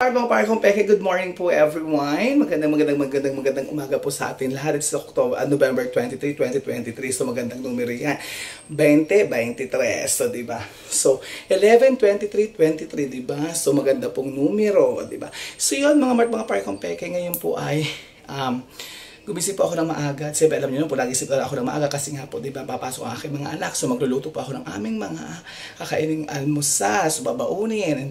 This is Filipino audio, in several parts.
Mga pare kong peke, good morning po everyone. Magandang umaga po sa atin lahat. It's November 23, 2023. So magandang numero yan. 2023. So diba? So 11, 23, 23, diba? So maganda pong numero, diba? So yun mga pare kong peke, ngayon po ay gumising po ako ng maaga. Siyempre alam niyo po, nagisip ako ng maaga kasi nga po, diba, papasok ang aking mga anak. So magluluto po ako ng aming mga kakaining almusal. So babaunin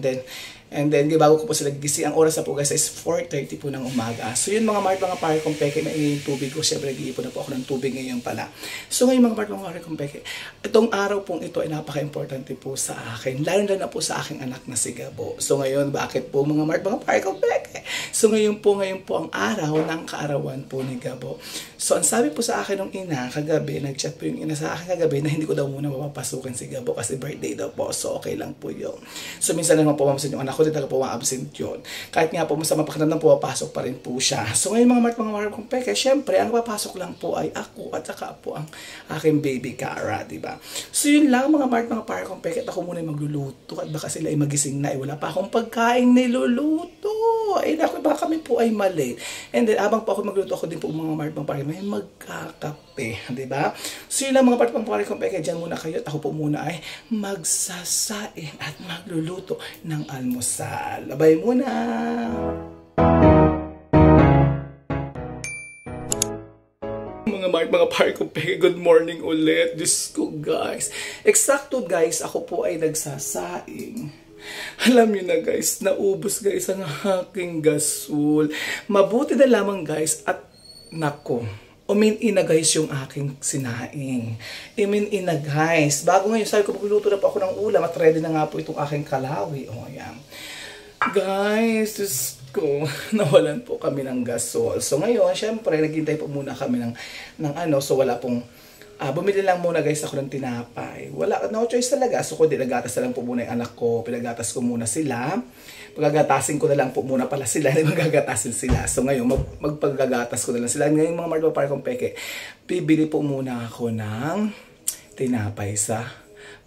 and then bago ko po sila gigising, ang oras na po guys is 4:30 po ng umaga. So yun mga pare kong peke, maingay yung tubig ko. Siyempre nag-iipon na po ako ng tubig ngayon pala. So ngayon mga pare kong peke, itong araw pong ito ay napaka-importante po sa akin. Lalo na po sa aking anak na si Gabo. So ngayon, bakit po mga pare kong peke? So ngayon po ang araw ng kaarawan po ni Gabo. So ang sabi po sa akin ng ina kagabi, nag-chat po yung ina sa akin kagabi na hindi ko daw muna mapapasukin si Gabo kasi birthday daw po. So okay lang po yun. So minsan naman po mamasin yung anak ko, talaga po absent yun. Kahit nga po masama pakiramdam po, papasok pa rin po siya. So ngayon mga pare kong peke, syempre ang papasok lang po ay ako at saka po ang aking baby Cara, diba? So yun lang mga pare kong peke, ako muna magluluto at baka sila ay magising na, wala pa akong pagkain niluluto. Ay naku, baka kami po ay mali. And then abang po ako magluluto, ako din po mga pare may magkakape, diba? So yun lang mga pare kong peke, dyan muna kayo at ako po muna ay magsasaing at magluluto ng almusal. Labay muna! Mga pare kong peke, good morning ulit. Diyos ko guys. Eksakto guys, ako po ay nagsasaing. Alam niyo na guys, naubos guys ang aking gasol. Mabuti na lamang guys at nako, umin-ina guys yung aking sinaing. Umin-ina guys. Bago ngayon, sabi ko, magluluto na po ako ng ulam at ready na nga po itong aking kalawi. O yan. Guys, Diyos ko, nawalan po kami ng gasol. So ngayon, syempre, naghintay po muna kami ng so wala pong bumili lang muna guys ako ng tinapay. Wala, no choice talaga. So kundi nagatas na lang po muna yung anak ko. Pinagatas ko muna sila. Pagagatasin ko na lang po muna pala sila. Magagatasin sila. So ngayon, magpagagatas ko na lang sila. Ngayon mga pare kong peke, bibili po muna ako ng tinapay sa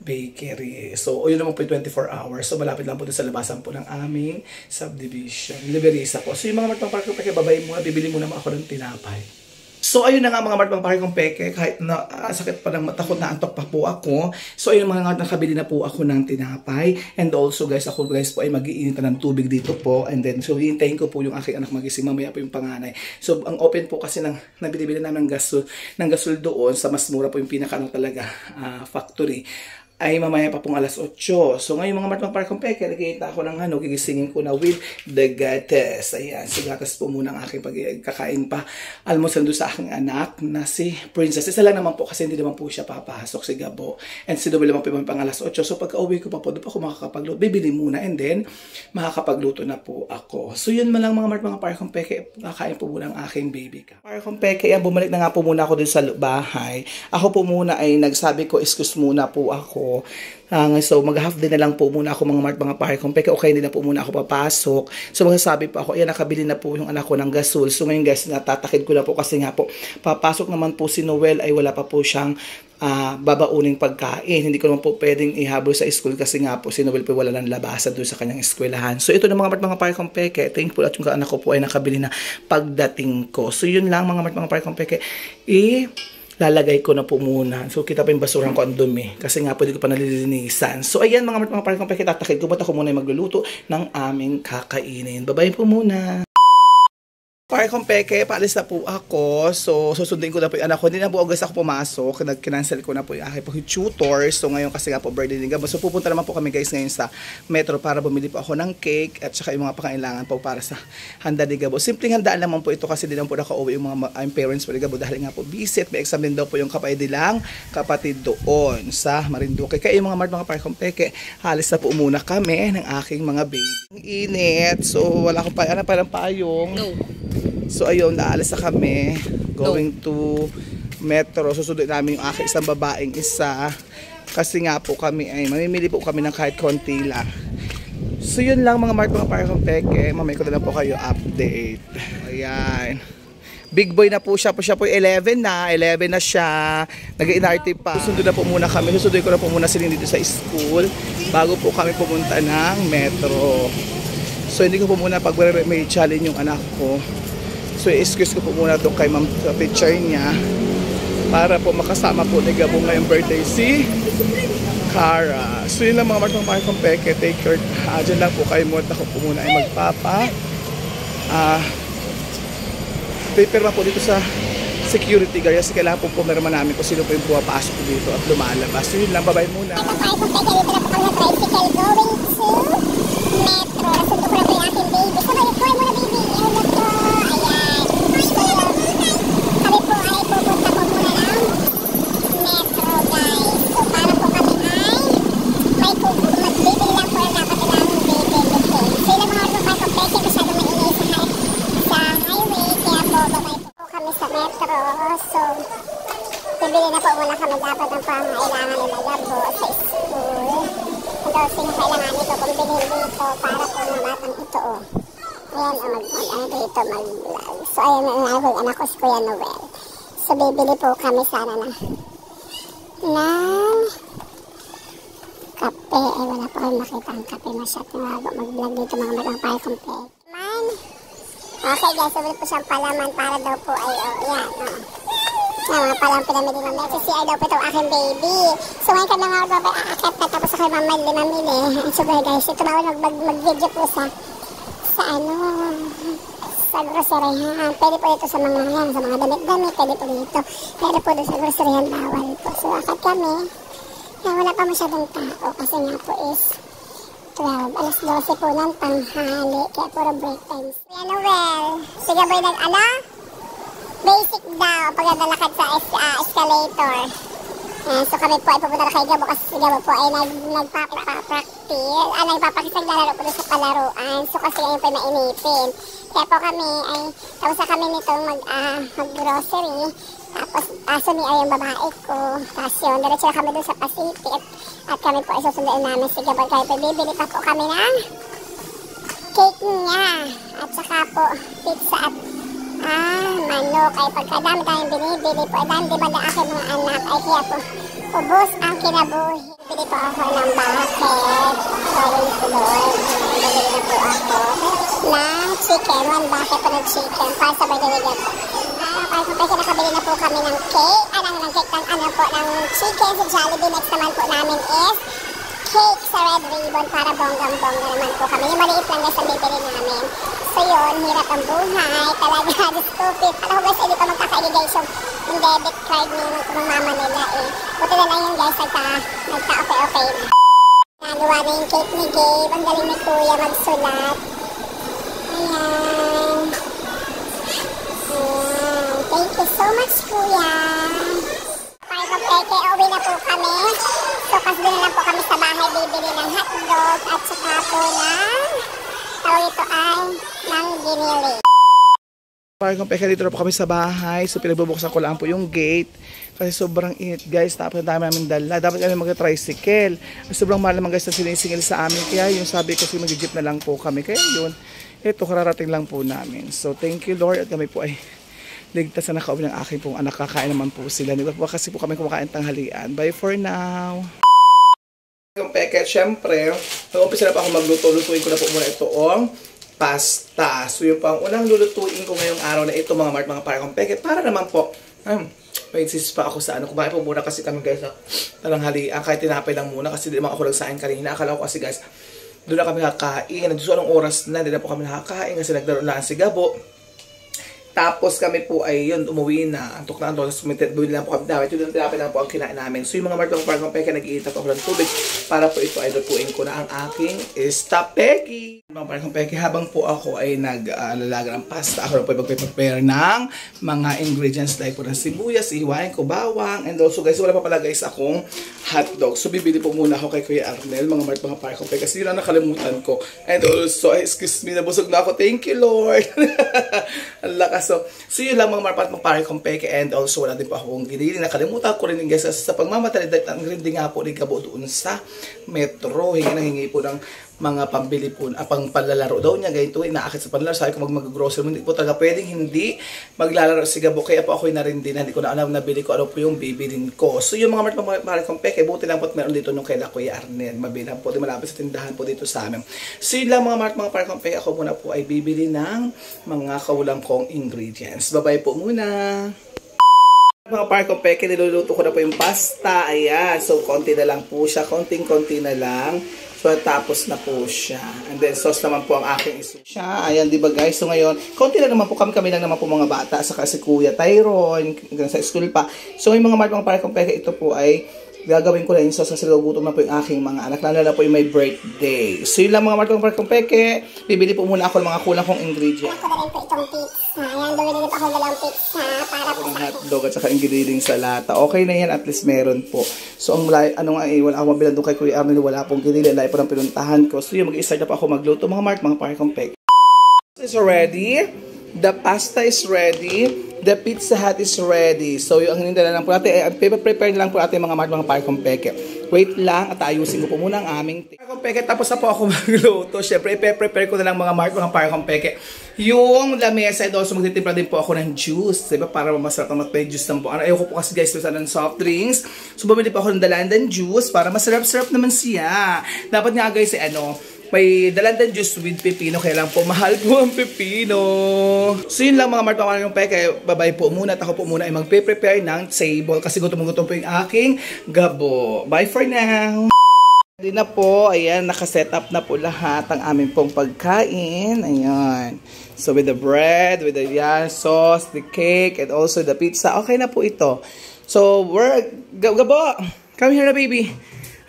bakery. So yun naman po yung 24 hours. So malapit lang po doon sa labasan po ng aming subdivision. Liberisa po. So yung mga pare kong peke, babay muna, bibili muna ako ng tinapay. So ayun na nga mga pare kong peke, kahit na sakit pa ng mata ko, naantok pa po ako. So ayun mga nakabili na po ako ng tinapay. And also guys, ako guys po ay mag-iinita ng tubig dito po. And then so hihintayin ko po yung aking anak magising, mamaya po yung panganay. So ang open po kasi ng nabili namin ng gasol doon sa mas mura po yung pinaka talaga factory ay mamaya pa pong alas 8. So ngayon mga pare kong peke, nagkikita ako ng gigisingin ko na with the gatas. Ayan, si gatas po muna ang aking pagkakain pa. Almusal doon sa aking anak na si Princess. Isa lang naman po kasi hindi naman po siya papasok, si Gabo. And si Dobel naman po yung pang alas 8. So pagka uwi ko pa po, doon po ako makakapagluto. Bibili muna and then makakapagluto na po ako. So yun man lang mga pare kong peke, kakain po muna ang aking baby ka. Pare kong peke, yan, bumalik na nga po muna ako din sa bahay. Ako po muna ay nagsabi ko, excuse muna po ako. So mag-half day na lang po muna ako mga pare kong peke, okay, hindi na po muna ako papasok. So magsasabi po ako, ayan, nakabili na po yung anak ko ng gasol. So ngayon guys, natatakid ko na po kasi nga po, papasok naman po si Noel ay wala pa po siyang babauning pagkain. Hindi ko naman po pwedeng ihabol sa school kasi nga po si Noel po wala ng labasan doon sa kanyang eskwelahan. So ito na mga pare kong peke, thankful at yung anak ko po ay nakabili na pagdating ko. So yun lang mga pare kong peke, lalagay ko na po muna. So, kita pa yung basurahan ko ang dumi. Kasi nga, pwede ko pa nalilinisan. So, ayan mga pare kong peke, tatakid ko. Ba't ako muna magluluto ng aming kakainin. Bye-bye po muna. Pare kong peke, paalis na po ako. So, susundin ko na po yung anak ko. Hindi na po August ako pumasok. Nag-cancel ko na po yung aking tutor. So, ngayon kasi nga po birthday ni Gabo. So, pupunta naman po kami guys ngayon sa Metro para bumili po ako ng cake at saka yung mga pakailangan po para sa handa ni Gabo. Simpleng handaan naman po ito kasi din naman po nakauwi yung mga parents po ni Gabo dahil nga po visit. May exam din daw po yung kapaidilang kapatid doon sa Marinduque. Kaya yung mga pare kong peke, halis na po muna kami ng aking mga baby. Init. So, wala akong parang payong. No. So ayun, naalis na kami going to Metro. Susunod namin yung aking isang babaeng isa kasi nga po kami ay mamimili po kami ng kahit konti lang. So yun lang mga pare kong peke, mamaya ko na lang po kayo update. Ayan, big boy na po siya 11 na siya, nag-inarte pa. Susunod na po muna kami, susunod ko na po muna sila dito sa school bago po kami pumunta ng Metro. So hindi ko po muna pag may challenge yung anak ko. So i-excuse ko po muna to kay ma'am sa picture niya para po makasama po ni Gabo ngayong birthday si Cara. So yun lang mga martong pakikong peke. Take care. Dyan lang po kayo muna. Ako po muna ay magpapa. Paper po dito sa security guard. Kasi kailangan po pumirma namin kung sino po yung pumapasok dito at lumalabas. So yun lang. Bye-bye muna. Pakikong peke. Dito na po kami na tricycle going to Metro. Nasundo ko na po yung aking baby. Sabay po ay muna baby. Hello po. Ayan. Kami po ay pupunta po muna ng Metro guys. So para po kami ay magbibili lang po na dapat ilang bibili. So yun lang mga mga peke. Masyadong maingay sa highway. Kaya po babay po kami sa Metro. So bibili na po muna kami dapat ang pangailangan nila Gabo sa school. Ito sinakailangan nito kung bilhin dito para po ng batang ito o. Ayan o dito mag-vlog. So ayan na yung anak ko si Kuya Noel. So bibili po kami sana ng kape. Ay wala po kayong makita ang kape. Masyadong mag-vlog dito mga magpapay complete. Man. Okay guys, so po siyang palaman para daw po ay yan o. Mga palang pinamili ng Messi. CR daw po itong aking baby. So ngayon kami mga babay aakit na tapos ako mamili. So guys, ito bawal mag-video po sa groceryhan. Pwede po dito sa mga damit-damit. Pwede po dito. Pero po doon sa groceryhan bawal po. So akit kami. Wala pa masyadong tao kasi nga po is 12. Alas 12 po ng tanghali. Kaya puro break times. Kuya Noel. Sige boy basic daw, pagdadalakad sa escalator. So kami po ay pupunta na kay Gabo kasi si Gabo po ay nagpapractice, naglalaro po sa palaruan. So kasi ngayon po ay mainipin. Kaya po kami ay, tapos na kami nito mag-grocery. Tapos sumiaw yung babae ko. Tapos yun, diretso na kami doon sa Pacific. At kami po ay susunduin namin si Gabo. Kaya po bibili pa po kami ng cake niya. At saka po pizza at manok. Ay pagkadami tayong binibili po. Ay dami diba na aking mga anak. Ay kaya po ubos ang kinabuhi. Bili po ako ng bucket. Sorry to Lord. Bili na po ako ng chicken. One bucket po ng chicken. Para sa birthday ko. Kasi nakabili na po kami ng cake. Ng cake ng chicken sa Jollibee. Next naman po namin is cake sa Red Ribbon para bonggang-bongga naman po kami. Yung maliit lang guys ang bibili namin. So yun, hirap ang buhay. Talaga, stupid. Alam ko guys, hindi pa magkakaili guys yung debit card ng mama nila eh. Buti na lang yun guys, nagka-okay na. Nagawa na yung cake ni Gabe. Ang galing ni Kuya magsulat. Ayan. Thank you so much Kuya. Peke, uwi na po kami. So, kasi doon na lang po kami sa bahay bibili ng hotdog at saka po ng ginili. Pakikong peke, dito na po kami sa bahay. So, pinagbubuksan ko lang po yung gate. Kasi sobrang init guys. Tapos ang dami namin dala. Dapat kami mag-tricycle. Sobrang mahal naman guys na sinisingil sa amin. Kaya yung sabi ko, mag-jeep na lang po kami. Kaya yun, ito kararating lang po namin. So, thank you Lord. At kami po ay ligtas na nakauwi ng aking pong anak. Kakain naman po sila. Di ba po kasi po kami kumakain tanghalian. Bye for now. Yung peke, syempre, nag-umpisa na pa ako magluto. Lutuin ko na po muna itoong pasta. So yung pang unang lulutuin ko ngayong araw na ito mga parekong peke. Para naman po, may insist pa ako sa ano. Kumain po muna kasi kami guys sa tanghalian. Kahit tinapay lang muna kasi di naman ako nagsain kanina. Akala ko kasi guys, doon na kami nakakain. Nandito anong oras na, di na po kami nakakain kasi naglaro na si Gabo. Tapos kami po ay yun, umuwi na. Antok na antok. Bumili lang po kami dawit. Yun, tinapin lang po ang kinain namin. So yung mga martong peke, nag-iinit ako ng tubig para po ito ay lutuin ko na ang aking stapeki. Mga martong peke, habang po ako ay naglalaga ng pasta, ako na po ay magpe-prepare ng mga ingredients like po ng sibuyas, ihiwain ko, bawang, and also guys, wala pa pala guys akong hotdog. So bibili po muna ako kay Kuya Arnel, mga martong peke, kasi yun ang nakalimutan ko. And also, excuse me, nabusog na ako. Thank you Lord. Ang lakas. So yun lang mga marpat magparekong peke, and also wala din po akong ginili. Nakalimutan ko rin guys sa pagmamatalidad ang grindi nga po ni Gabo doon sa Metro. Hingi po ng mga pambili po, pang panlalaro daw niya, ganito, inaakit sa panlalaro. Sabi ko mag-grocery, hindi po talaga pwedeng hindi maglalaro si Gabo. Kaya po ako na rin din, hindi ko na alam, nabili ko ano po yung bibilin ko. So yung mga mahal kong peke, buti lang po meron dito nung kay Kuya Arnel. Mabilang po, di malapit sa tindahan po dito sa amin. So yun lang mga mahal kong peke, ako muna po ay bibili ng mga kaulang kong ingredients. Bye-bye po muna! Mga par kong peke, niluluto ko na po yung pasta. Ayan. So, konti na lang po siya. Konting-konti na lang. So, tapos na po siya. And then, sauce naman po ang aking siya. Ayan, di ba guys? So, ngayon, konti lang naman po. Kami lang naman po mga bata. Saka si Kuya Tyrone. Sa school pa. So, yung mga par kong peke, ito po ay gagawin ko na yung sauce kasi gutom na po yung aking mga anak. Lalo na po yung may birthday. So, yun lang mga par kong peke. Bibili po muna ako ng mga kulang kong ingredients. Ako na rin po itong pizza. Ayan, bumili ako ng pizza para po sa hotdog at saka ingredients sa lata. Okay na yan, at least meron po. So, ang ano nga wala ako mabilan doon kay Kuya Arnel, wala pong ginili. Lahat po ng pinuntahan ko. So, yung mag-i-start na po ako magluto. Mga par kong peke. Is ready. The pasta is ready. The Pizza Hut is ready. So, yung hinintay na lang po natin, prepare na lang po natin mga par kong peke. Wait lang at ayusin ko po muna ang aming par kong peke. Tapos na po ako magluto. Siyempre, i-prepare ko na lang mga par kong peke. Yung lamesa, and also magtitimpla din po ako ng juice. Diba? Para masarap na may juice lang po. Ayoko po kasi guys, ng soft drinks. So, bumili po ako ng dalandan juice para masarap-sarap naman siya. Dapat nga guys, may dalandan juice with pepino, kaya lang po mahal po ang pepino. So yun lang mga kong peke, babay po muna at ako po muna ay magpe-prepare ng table kasi gutom-gutom po yung aking Gabo. Bye for now! Hindi na po, ayan, nakaset up na po lahat ang aming pong pagkain. Ayan. So with the bread, with the sauce, the cake, and also the pizza, okay na po ito. So Gabo, come here na baby.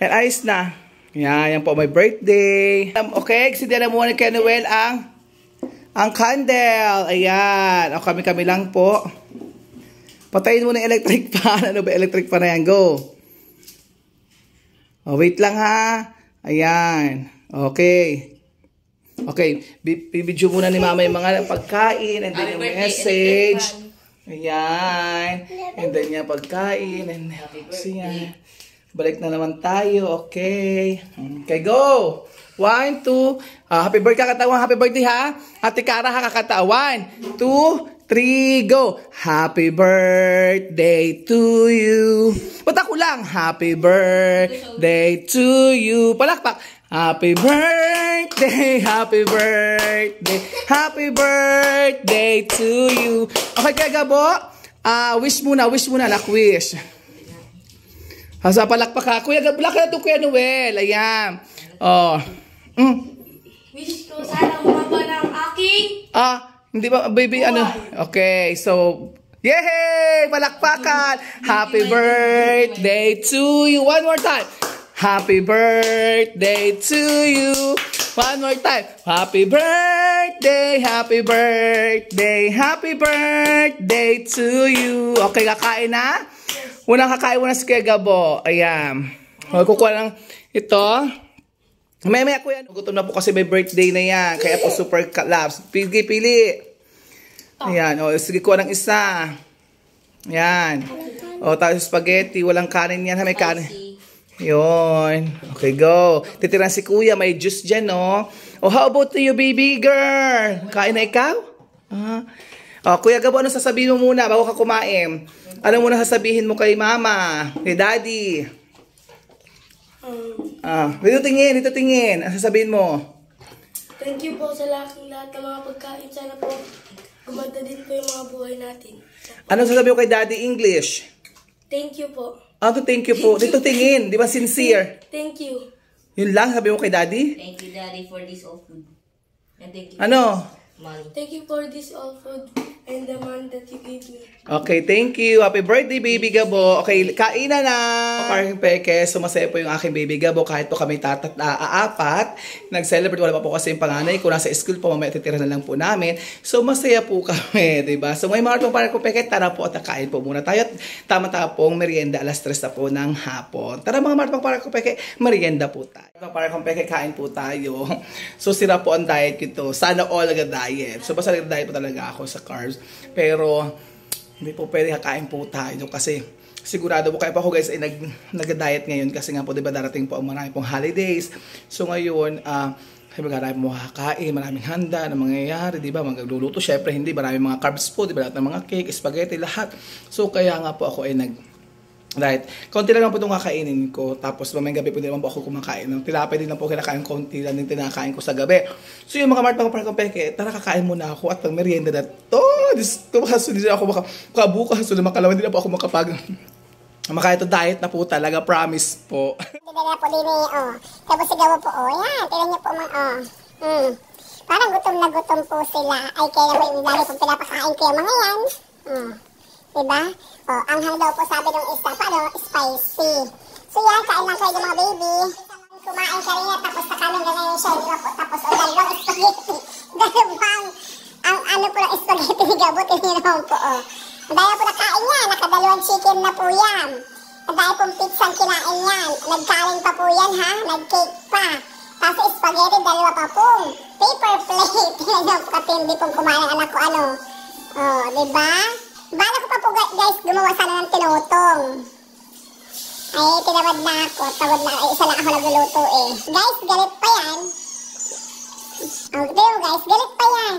And ayos na. Yan po my birthday. Okay, sindihan na muna kay Noel ang candle. Ayan. O kami lang po. Patayin mo ng electric fan. Ano ba electric fan na yan? Go. O, wait lang ha. Ayan. Okay. Okay. Bibidyo muna ni mama yung mga pagkain. And then yung message. Ayan. And then yung pagkain. And then, balik na naman tayo. Okay. Okay, go. 1, 2. Happy birthday, kakatawa. Happy birthday, ha? Ate Cara, ha? Kakata. 1, 2, 3, go. Happy birthday to you. Ba't ako lang? Happy birthday to you. Palakpak. Happy birthday, happy birthday, happy birthday to you. Okay, kaya Gabo? Wish muna, anak, wish. Sa palakpak ha. Kuya, black na ito Kuya Noel. Ayan. Oh. Wish ko sana umaba ng aking... Hindi ba, baby, ano? Okay, so... Yay! Palakpakan! Happy birthday to you. One more time. Happy birthday to you. One more time. Happy birthday, happy birthday, happy birthday to you. Okay, kakain na? Unang kakain mo na si Kuya Gabo. Ayan. Kukuha lang ito. Maya Kuya. Gutom na po kasi may birthday na yan. Kaya po super labs. Pili. Ayan. O, sige, kuha ng isa. Ayan. O, tapos spaghetti. Walang kanin yan. May kanin. Yun. Okay, go. Titiran si Kuya. May juice dyan, no? O, how about you, baby girl? Kain na ikaw? O, Kuya Gabo, ano sasabihin mo muna bago ka kumain? Ano muna sasabihin mo kay mama, kay daddy? Dito tingin. Ano sasabihin mo? Thank you po sa lahat ng mga pagkain. Sana po gumanda din po yung mga buhay natin. Ano sasabihin mo kay daddy English? Thank you po. Thank you po. Dito tingin. Di ba sincere? Thank you. Yun lang sabi mo kay daddy? Thank you, Daddy, for this all food. And thank you Ano? money. Thank you for this all food and the money that you gave me. Okay, thank you. Happy birthday, baby Gabo. Okay, kainan na. Parang peke, sumasaya po yung aking baby Gabo. Kahit po kami apat, nag-celebrate. Wala pa po kasi yung panganay ko. Nasa school po, mamaya titira na lang po namin. So, masaya po kami, diba? So, may mga parang peke, tara po at kain po muna tayo. Tama-tama pong merienda, alas 3 na po ng hapon. Tara mga parang peke, merienda po tayo. Parang peke, kain po tayo. So, sira po ang diet ko. Sana all nag-diet. So, basta nag-diet po talaga ako sa carbs. Pero, hindi po pwede kakain po tayo kasi sigurado po. Kaya po ako guys ay nag-diet ngayon kasi nga po diba darating po ang marami pong holidays. So ngayon, marami po makakain, maraming handa na mangyayari, diba? Magluluto, syempre hindi, maraming mga carbs po, diba? Lahat ng mga cake, spaghetti, lahat. So kaya nga po ako ay diet. Konti lang po itong kakainin ko. Tapos mamayang gabi po din naman po ako kumakain. Tilapay din lang po kinakain, konti lang din tinakain ko sa gabi. So yung mga Mart, mga peke, tara kakain muna ako at pang merienda na to. Tumakas, hindi na ako makabukas. So makalawa, hindi na po ako makain ito diet na po talaga. Promise po. Hindi na po din Tapos sigaw po, yan. Tignan niyo po, parang gutom na gutom po sila. Ay, kaya po yung lagi pong pinapakain ko yung mga yan. Diba? Anghang daw po sabi ng isa, spicy. So yan, kain lang kayo mga baby. Kumain ka rin tapos sa kanin na yung shell po, tapos dalawang spaghetti. Dalawang, ang po ng spaghetti ni Gabot, yun naman po. Dahil po nakain yan, nakadalawang chicken na po yan. Dahil pong pizza kinain yan. Nagkain pa po yan ha, nag-cake pa. Tapos spaghetti, dalawa pa pong paper plate. Yan po katindi pong kumain ng anak ko diba? Bala ko pa po guys, gumawa sana ng tinutong. Ay, tinamad na ako. Tawad na. Ay, isa lang ako nagluluto Guys, galit pa yan. Guys, galit pa yan.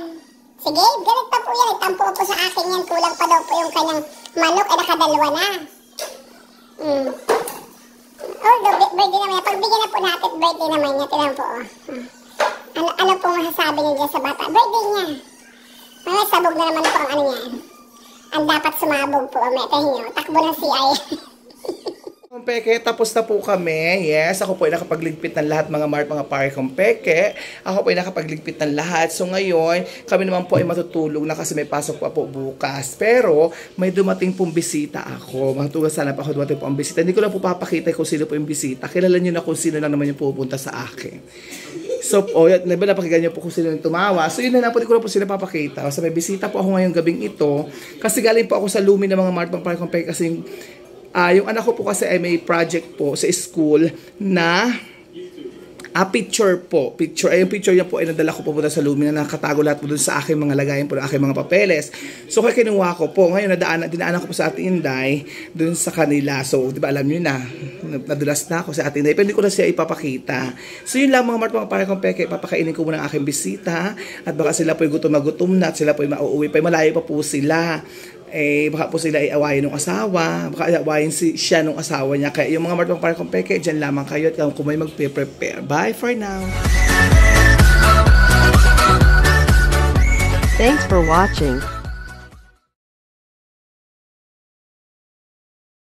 Sige, galit pa po yan. Itampo po sa akin yan. Kulang pa daw po yung kanyang manok. Ay, nakadalawa na. Birthday naman yan. Pagbigyan na po natin birthday naman niya. Tinan po Ano po masasabi niya dyan sa bata? Birthday niya. May sabog na naman po ang ano niya. Ang dapat sumabog po, metahin nyo. Takbo ng CI. Peke, tapos na po kami. Yes, ako po ay nakapagligpit ng lahat mga Mart, mga pare kong peke. Ako po ay nakapagligpit ng lahat. So ngayon, kami naman po ay matutulog na kasi may pasok pa po bukas. Pero may dumating pong bisita ako. Matulog sana pa ako dumating po ang bisita. Hindi ko na po papakita kung sino po yung bisita. Kilala nyo na kung sino lang naman yung pupunta sa akin. So, napakinggan niyo po kung sino yung tumawa. So, yun na po, di ko na po sila papakita. So, may bisita po ako ngayong gabing ito. Kasi galing po ako sa Lumi ng mga Mart, mga pare kong peke. Kasi yung anak ko po kasi ay may project po sa school na picture po. Ay, yung picture niya po ay nadala ko po sa Lumi na nakatago lahat po dun sa aking mga lagayan po ng aking mga papeles. So, kaya kinuha ko po. Ngayon, dinaanan ko po sa Ate Inday dun sa kanila. So, di ba alam nyo na, nadulas na ako sa Ate Inday. Pero hindi ko na siya ipapakita. So, yun lang mga Mart, mga pare kong peke. Papakainin ko muna ang aking bisita. At baka sila po ay gutom na gutom na. At sila po ay mauuwi pa. Malayo pa po sila. Baka po sila iawayin ng asawa, baka iawayin siya ng asawa niya. Kaya yung mga Mart, mga pare kong peke, dyan lamang kayo at kung may mag-prepare. Bye for now! Thanks for watching.